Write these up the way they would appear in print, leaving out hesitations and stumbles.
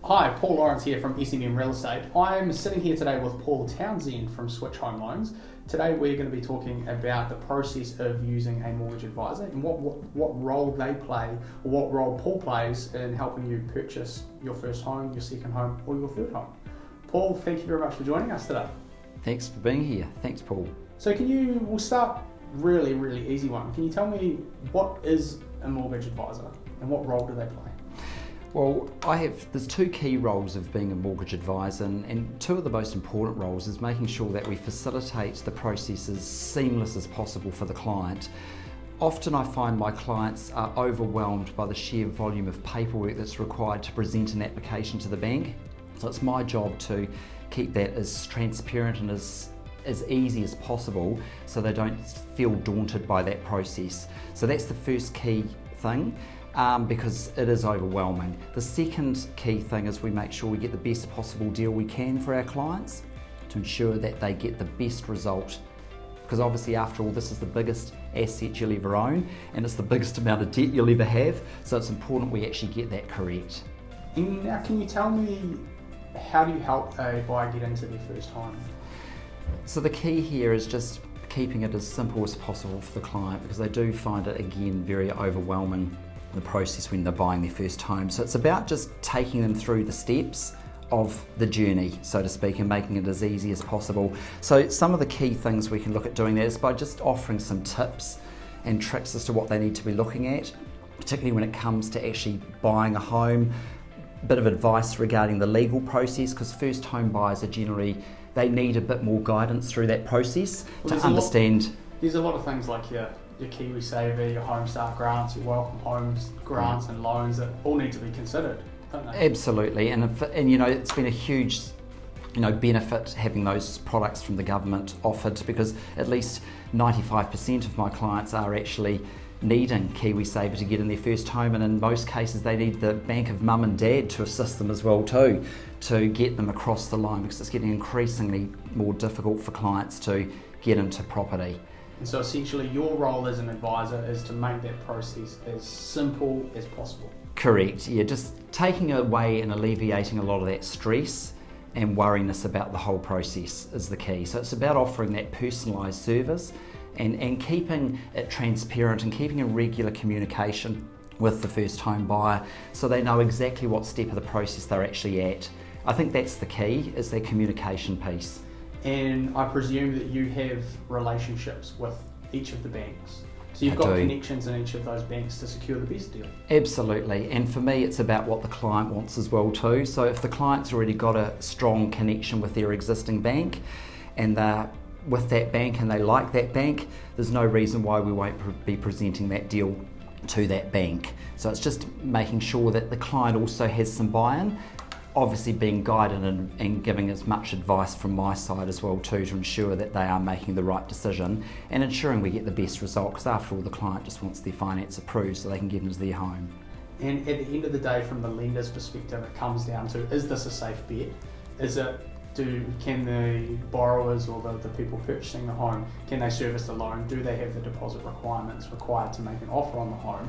Hi, Paul Lawrence here from SMM Real Estate. I'm sitting here today with Paul Townsend from Switch Home Loans. Today we're going to be talking about the process of using a mortgage advisor and what role they play, or what role Paul plays in helping you purchase your first home, your second home, or your third home. Paul, thank you very much for joining us today. Thanks for being here. Thanks, Paul. So we'll start really easy one. Can you tell me what is a mortgage advisor and what role do they play? Well, there's two key roles of being a mortgage advisor, and two of the most important roles is making sure that we facilitate the process as seamless as possible for the client. Often I find my clients are overwhelmed by the sheer volume of paperwork that's required to present an application to the bank. So it's my job to keep that as transparent and as easy as possible so they don't feel daunted by that process. So that's the first key thing. Because it is overwhelming. The second key thing is we make sure we get the best possible deal we can for our clients to ensure that they get the best result. Because obviously, after all, this is the biggest asset you'll ever own and it's the biggest amount of debt you'll ever have. So it's important we actually get that correct. Now, can you tell me, how do you help a buyer get into their first home? So the key here is just keeping it as simple as possible for the client, because they do find it, again, very overwhelming, the process when they're buying their first home. So it's about just taking them through the steps of the journey, so to speak, and making it as easy as possible. So some of the key things we can look at doing that is by just offering some tips and tricks as to what they need to be looking at, particularly when it comes to actually buying a home. A bit of advice regarding the legal process, because first home buyers are generally, they need a bit more guidance through that process to understand. There's a lot of things like your Kiwi Saver, your Home Start grants, your Welcome Homes grants and loans that all need to be considered, don't they? Absolutely, and it's been a huge benefit having those products from the government offered, because at least 95% of my clients are actually needing Kiwi Saver to get in their first home, and in most cases they need the bank of mum and dad to assist them as well too, to get them across the line, because it's getting increasingly more difficult for clients to get into property. And so essentially your role as an advisor is to make that process as simple as possible. Correct, yeah, just taking away and alleviating a lot of that stress and worriness about the whole process is the key. So it's about offering that personalised service and keeping it transparent and keeping a regular communication with the first home buyer so they know exactly what step of the process they're actually at. I think that's the key, is their communication piece. And I presume that you have relationships with each of the banks. So you've got connections in each of those banks to secure the best deal. Absolutely, and for me it's about what the client wants as well too. So if the client's already got a strong connection with their existing bank and they're with that bank and they like that bank, there's no reason why we won't be presenting that deal to that bank. So it's just making sure that the client also has some buy-in, obviously being guided and giving as much advice from my side as well too, to ensure that they are making the right decision and ensuring we get the best result, because after all the client just wants their finance approved so they can get into their home. And at the end of the day, from the lender's perspective, it comes down to, is this a safe bet? Can the borrowers or the people purchasing the home, can they service the loan? Do they have the deposit requirements required to make an offer on the home?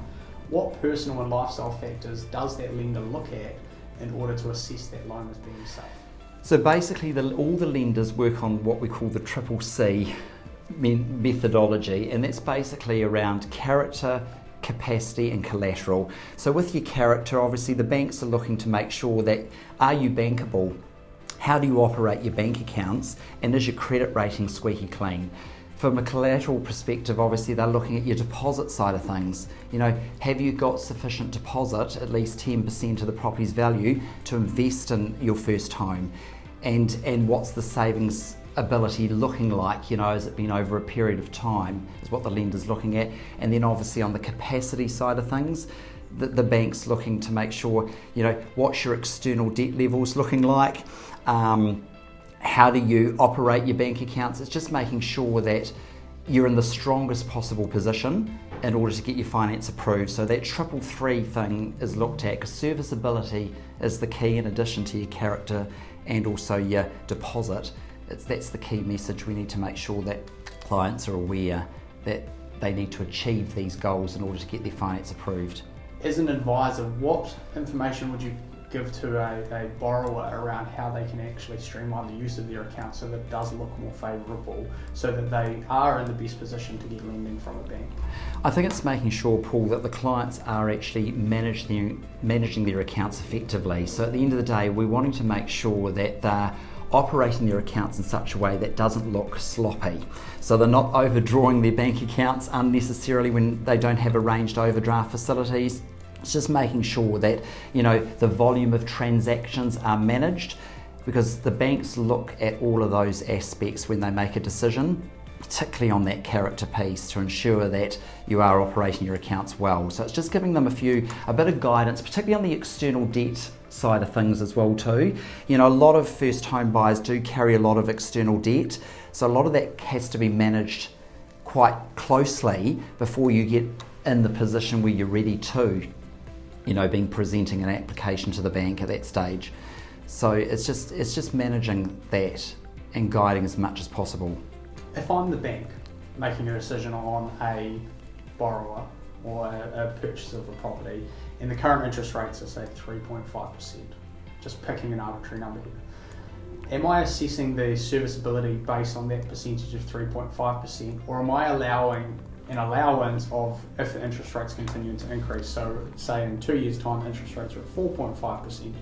What personal and lifestyle factors does that lender look at in order to assess that loan as being safe? So basically all the lenders work on what we call the CCC methodology, and that's basically around character, capacity and collateral. So with your character, obviously the banks are looking to make sure that, are you bankable? How do you operate your bank accounts? And is your credit rating squeaky clean? From a collateral perspective, obviously they're looking at your deposit side of things. Have you got sufficient deposit, at least 10% of the property's value, to invest in your first home? And what's the savings ability looking like? Has it been over a period of time, is what the lender's looking at. And then obviously on the capacity side of things, the bank's looking to make sure, what's your external debt levels looking like? How do you operate your bank accounts? It's just making sure that you're in the strongest possible position in order to get your finance approved. So that 333 thing is looked at, because serviceability is the key in addition to your character and also your deposit. That's the key message. We need to make sure that clients are aware that they need to achieve these goals in order to get their finance approved. As an advisor, what information would you give to a borrower around how they can actually streamline the use of their account so that it does look more favourable, so that they are in the best position to get lending from a bank? I think it's making sure, Paul, that the clients are actually managing their accounts effectively. So at the end of the day, we're wanting to make sure that they're operating their accounts in such a way that doesn't look sloppy. So they're not overdrawing their bank accounts unnecessarily when they don't have arranged overdraft facilities. It's just making sure that, you know, the volume of transactions are managed, because the banks look at all of those aspects when they make a decision, particularly on that character piece, to ensure that you are operating your accounts well. So it's just giving them a bit of guidance, particularly on the external debt side of things as well too. You know, a lot of first home buyers do carry a lot of external debt, so a lot of that has to be managed quite closely before you get in the position where you're ready to, you know, presenting an application to the bank at that stage. So it's just managing that and guiding as much as possible. If I'm the bank making a decision on a borrower or a purchase of a property, and the current interest rates are say 3.5%, just picking an arbitrary number here, am I assessing the serviceability based on that percentage of 3.5%, or am I allowing an allowance of if the interest rates continue to increase? So say in 2 years' time interest rates are at 4.5%,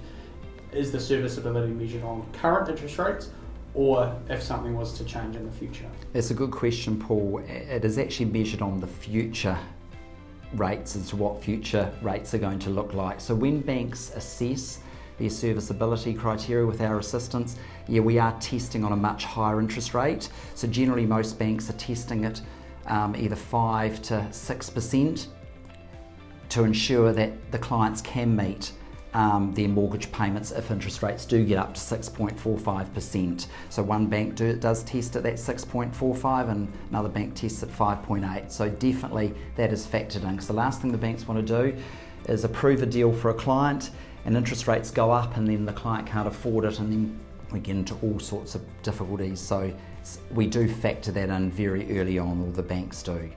is the serviceability measured on current interest rates, or if something was to change in the future? That's a good question, Paul. It is actually measured on the future rates, as to what future rates are going to look like. So when banks assess their serviceability criteria with our assistance, we are testing on a much higher interest rate. So generally most banks are testing it either 5 to 6% to ensure that the clients can meet their mortgage payments if interest rates do get up to 6.45%. So one bank does test at that 6.45 and another bank tests at 5.8. So definitely that is factored in, because the last thing the banks want to do is approve a deal for a client and interest rates go up and then the client can't afford it, and then we get into all sorts of difficulties. So we do factor that in very early on, or the banks do.